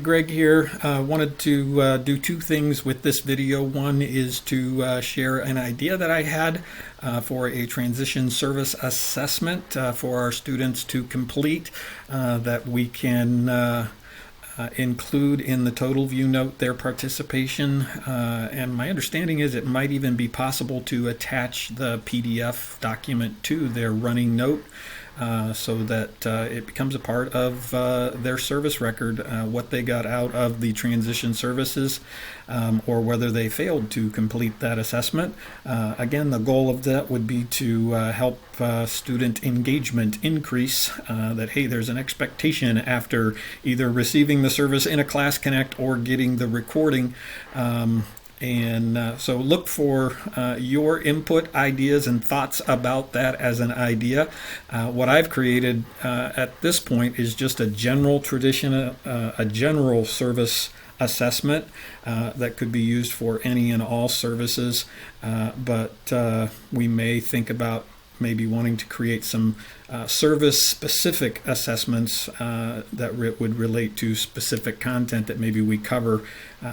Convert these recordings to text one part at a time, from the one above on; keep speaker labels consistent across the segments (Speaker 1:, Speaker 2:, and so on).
Speaker 1: Greg here. Wanted to do two things with this video. One is to share an idea that I had for a transition service assessment for our students to complete that we can include in the total view note their participation. And my understanding is it might even be possible to attach the PDF document to their running note. So that it becomes a part of their service record, what they got out of the transition services, or whether they failed to complete that assessment. Again, the goal of that would be to help student engagement increase, that hey, there's an expectation after either receiving the service in a Class Connect or getting the recording. So look for your input, ideas, and thoughts about that as an idea. What I've created at this point is just a general a general service assessment that could be used for any and all services, but we may think about maybe wanting to create some service-specific assessments that would relate to specific content that maybe we cover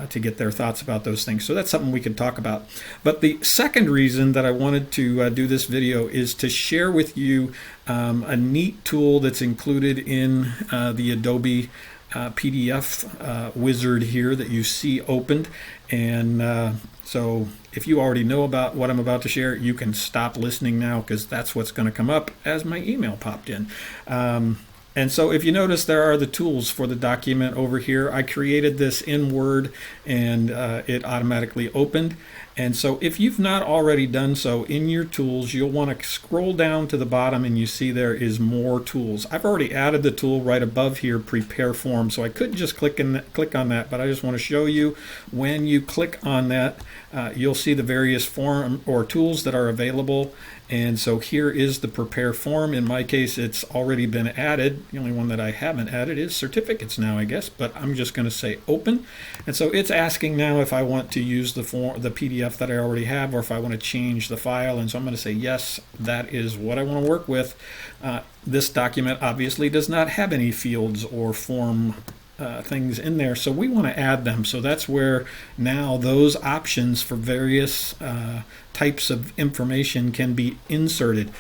Speaker 1: to get their thoughts about those things. So that's something we could talk about. But the second reason that I wanted to do this video is to share with you a neat tool that's included in the Adobe PDF wizard here that you see opened. And so if you already know about what I'm about to share, you can stop listening now because that's what's going to come up as my email popped in. And so if you notice, there are the tools for the document over here. I created this in Word and it automatically opened. And so if you've not already done so in your tools, you'll want to scroll down to the bottom and you see there is more tools. I've already added the tool right above here, prepare form. So I could just click on that, but I just want to show you when you click on that, you'll see the various form or tools that are available. And so here is the prepare form. In my case, it's already been added. The only one that I haven't added is certificates now, I guess, but I'm just going to say open. And so it's asking now if I want to use the PDF that I already have, or if I want to change the file. And so I'm going to say, yes, that is what I want to work with. This document obviously does not have any fields or form things in there, so we want to add them. So that's where now those options for various types of information can be inserted.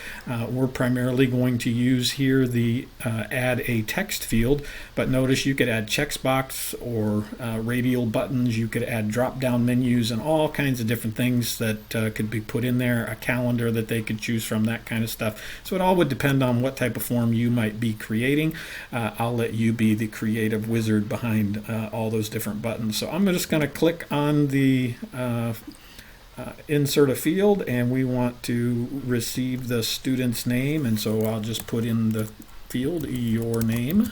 Speaker 1: We're primarily going to use here the add a text field, but notice you could add checkbox or radial buttons. You could add drop down menus and all kinds of different things that could be put in there, a calendar that they could choose from, that kind of stuff. So it all would depend on what type of form you might be creating. I'll let you be the creative wizard behind all those different buttons. So I'm just going to click on the insert a field, and we want to receive the student's name, and so I'll just put in the field your name,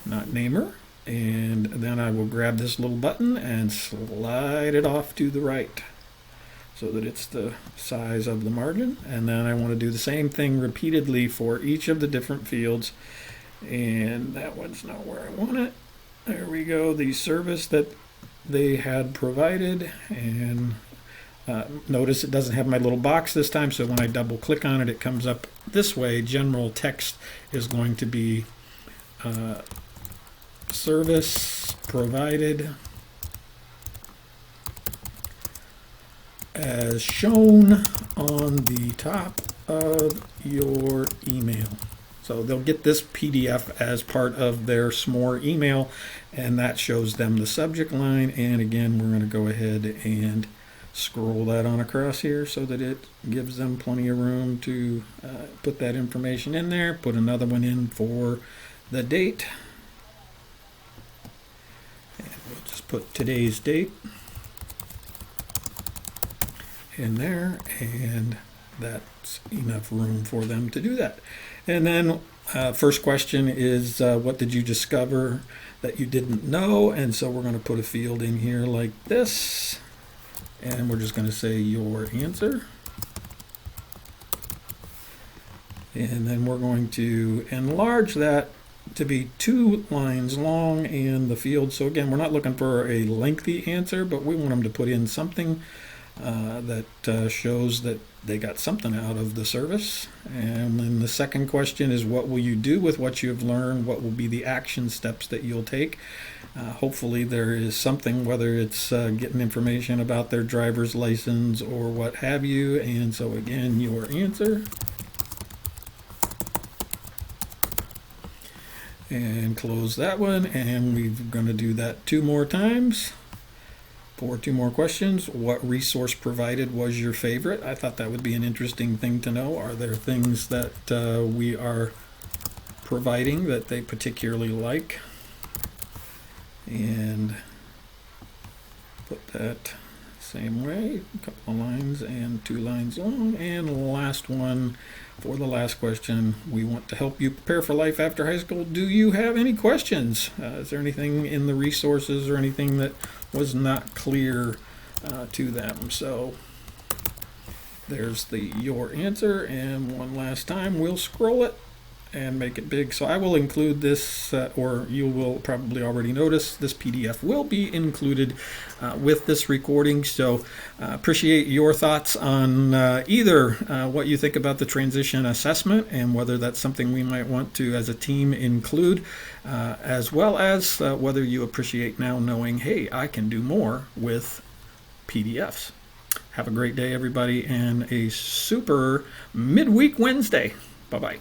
Speaker 1: not namer, and then I will grab this little button and slide it off to the right so that it's the size of the margin. And then I want to do the same thing repeatedly for each of the different fields, and that one's not where I want it. There we go, the service that they had provided, and notice it doesn't have my little box this time, so when I double click on it, it comes up this way. General text is going to be service provided as shown on the top of your email. So they'll get this PDF as part of their SMORE email, and that shows them the subject line. And again, we're going to go ahead and scroll that on across here so that it gives them plenty of room to put that information in there. Put another one in for the date. And we'll just put today's date in there, and that's enough room for them to do that. And then first question is, what did you discover that you didn't know? And so we're going to put a field in here like this, and we're just going to say your answer. And then we're going to enlarge that to be 2 lines long in the field. So again, we're not looking for a lengthy answer, but we want them to put in something that shows that they got something out of the service. And then the second question is, what will you do with what you have learned? What will be the action steps that you'll take? Hopefully there is something, whether it's getting information about their driver's license or what have you. And so again, your answer. And close that one, and we're going to do that 2 more times for 2 more questions. What resource provided was your favorite? I thought that would be an interesting thing to know. Are there things that we are providing that they particularly like? And put that same way, a couple of lines and 2 lines long. And last one, for the last question, we want to help you prepare for life after high school. Do you have any questions? Is there anything in the resources or anything that was not clear to them? So there's your answer, and one last time we'll scroll it and make it big. So I will include this, or you will probably already notice this PDF will be included with this recording. So appreciate your thoughts on either what you think about the transition assessment and whether that's something we might want to, as a team, include, as well as whether you appreciate now knowing, hey, I can do more with PDFs. Have a great day, everybody, and a super midweek Wednesday. Bye-bye.